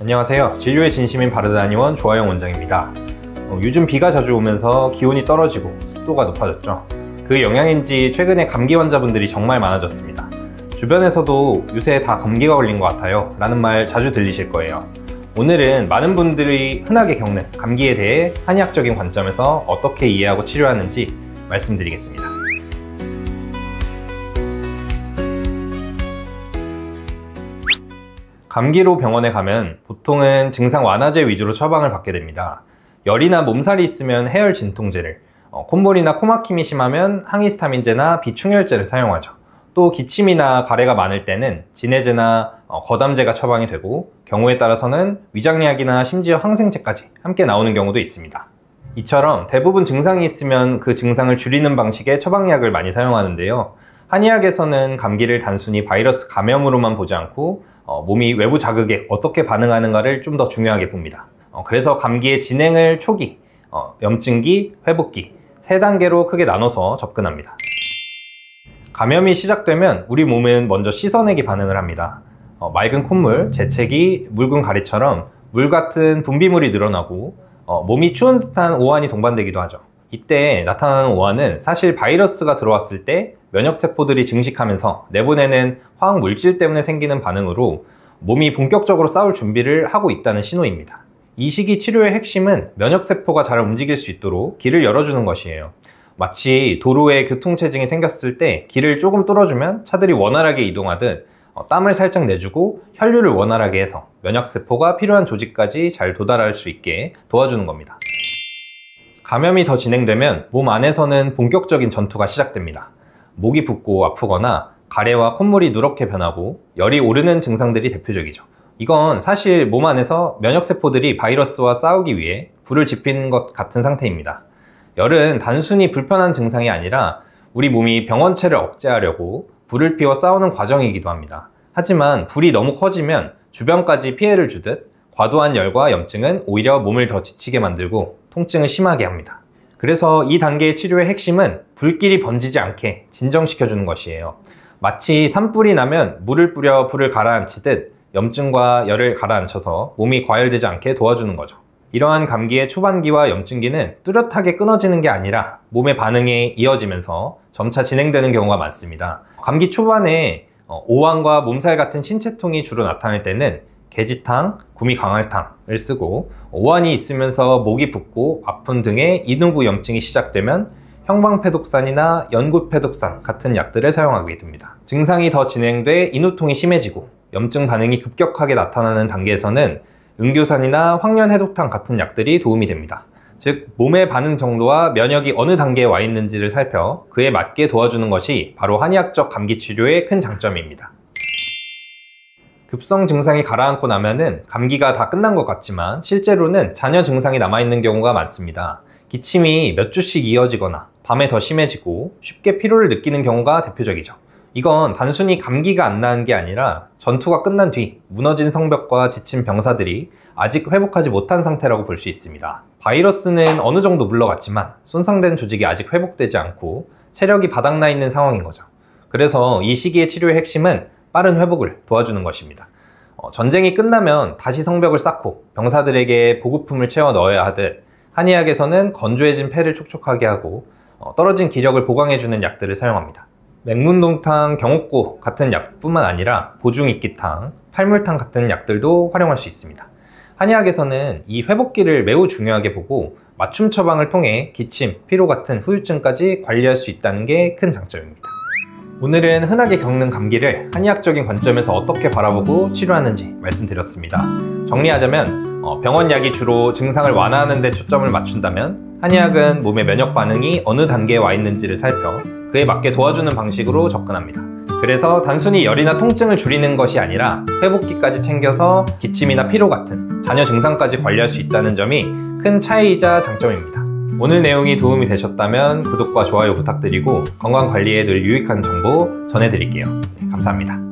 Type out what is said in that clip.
안녕하세요. 진료의 진심인 바르다니원 조아영 원장입니다. 요즘 비가 자주 오면서 기온이 떨어지고 습도가 높아졌죠. 그 영향인지 최근에 감기 환자분들이 정말 많아졌습니다. 주변에서도 요새 다 감기가 걸린 것 같아요 라는 말 자주 들리실 거예요. 오늘은 많은 분들이 흔하게 겪는 감기에 대해 한의학적인 관점에서 어떻게 이해하고 치료하는지 말씀드리겠습니다. 감기로 병원에 가면 보통은 증상 완화제 위주로 처방을 받게 됩니다. 열이나 몸살이 있으면 해열 진통제를, 콧물이나 코막힘이 심하면 항히스타민제나 비충혈제를 사용하죠. 또 기침이나 가래가 많을 때는 진해제나 거담제가 처방이 되고, 경우에 따라서는 위장약이나 심지어 항생제까지 함께 나오는 경우도 있습니다. 이처럼 대부분 증상이 있으면 그 증상을 줄이는 방식의 처방약을 많이 사용하는데요. 한의학에서는 감기를 단순히 바이러스 감염으로만 보지 않고 몸이 외부 자극에 어떻게 반응하는가를 좀 더 중요하게 봅니다. 그래서 감기의 진행을 초기, 염증기, 회복기 3단계로 크게 나눠서 접근합니다. 감염이 시작되면 우리 몸은 먼저 씻어내기 반응을 합니다. 맑은 콧물, 재채기, 묽은 가래처럼 물 같은 분비물이 늘어나고 몸이 추운 듯한 오한이 동반되기도 하죠. 이때 나타나는 오한은 사실 바이러스가 들어왔을 때 면역세포들이 증식하면서 내보내는 화학물질 때문에 생기는 반응으로 몸이 본격적으로 싸울 준비를 하고 있다는 신호입니다. 이 시기 치료의 핵심은 면역세포가 잘 움직일 수 있도록 길을 열어주는 것이에요. 마치 도로에 교통체증이 생겼을 때 길을 조금 뚫어주면 차들이 원활하게 이동하듯 땀을 살짝 내주고 혈류를 원활하게 해서 면역세포가 필요한 조직까지 잘 도달할 수 있게 도와주는 겁니다. 감염이 더 진행되면 몸 안에서는 본격적인 전투가 시작됩니다. 목이 붓고 아프거나 가래와 콧물이 누렇게 변하고 열이 오르는 증상들이 대표적이죠. 이건 사실 몸 안에서 면역세포들이 바이러스와 싸우기 위해 불을 지피는 것 같은 상태입니다. 열은 단순히 불편한 증상이 아니라 우리 몸이 병원체를 억제하려고 불을 피워 싸우는 과정이기도 합니다. 하지만 불이 너무 커지면 주변까지 피해를 주듯 과도한 열과 염증은 오히려 몸을 더 지치게 만들고 통증을 심하게 합니다. 그래서 이 단계의 치료의 핵심은 불길이 번지지 않게 진정시켜주는 것이에요. 마치 산불이 나면 물을 뿌려 불을 가라앉히듯 염증과 열을 가라앉혀서 몸이 과열되지 않게 도와주는 거죠. 이러한 감기의 초반기와 염증기는 뚜렷하게 끊어지는 게 아니라 몸의 반응에 이어지면서 점차 진행되는 경우가 많습니다. 감기 초반에 오한과 몸살 같은 신체통이 주로 나타날 때는 개지탕, 구미광활탕을 쓰고, 오한이 있으면서 목이 붓고 아픈 등의 이누부 염증이 시작되면 형방패독산이나 연굿패독산 같은 약들을 사용하게 됩니다. 증상이 더 진행돼 인후통이 심해지고 염증 반응이 급격하게 나타나는 단계에서는 응교산이나 황련해독탕 같은 약들이 도움이 됩니다. 즉, 몸의 반응 정도와 면역이 어느 단계에 와 있는지를 살펴 그에 맞게 도와주는 것이 바로 한의학적 감기 치료의 큰 장점입니다. 급성 증상이 가라앉고 나면은 감기가 다 끝난 것 같지만 실제로는 잔여 증상이 남아있는 경우가 많습니다. 기침이 몇 주씩 이어지거나 밤에 더 심해지고 쉽게 피로를 느끼는 경우가 대표적이죠. 이건 단순히 감기가 안 나은 게 아니라 전투가 끝난 뒤 무너진 성벽과 지친 병사들이 아직 회복하지 못한 상태라고 볼 수 있습니다. 바이러스는 어느 정도 물러갔지만 손상된 조직이 아직 회복되지 않고 체력이 바닥나 있는 상황인 거죠. 그래서 이 시기의 치료의 핵심은 빠른 회복을 도와주는 것입니다. 전쟁이 끝나면 다시 성벽을 쌓고 병사들에게 보급품을 채워 넣어야 하듯 한의학에서는 건조해진 폐를 촉촉하게 하고 떨어진 기력을 보강해주는 약들을 사용합니다. 맹문동탕, 경옥고 같은 약뿐만 아니라 보중익기탕, 팔물탕 같은 약들도 활용할 수 있습니다. 한의학에서는 이 회복기를 매우 중요하게 보고 맞춤 처방을 통해 기침, 피로 같은 후유증까지 관리할 수 있다는 게 큰 장점입니다. 오늘은 흔하게 겪는 감기를 한의학적인 관점에서 어떻게 바라보고 치료하는지 말씀드렸습니다. 정리하자면 병원 약이 주로 증상을 완화하는 데 초점을 맞춘다면 한의학은 몸의 면역 반응이 어느 단계에 와 있는지를 살펴 그에 맞게 도와주는 방식으로 접근합니다. 그래서 단순히 열이나 통증을 줄이는 것이 아니라 회복기까지 챙겨서 기침이나 피로 같은 잔여 증상까지 관리할 수 있다는 점이 큰 차이이자 장점입니다. 오늘 내용이 도움이 되셨다면 구독과 좋아요 부탁드리고 건강관리에 늘 유익한 정보 전해드릴게요. 감사합니다.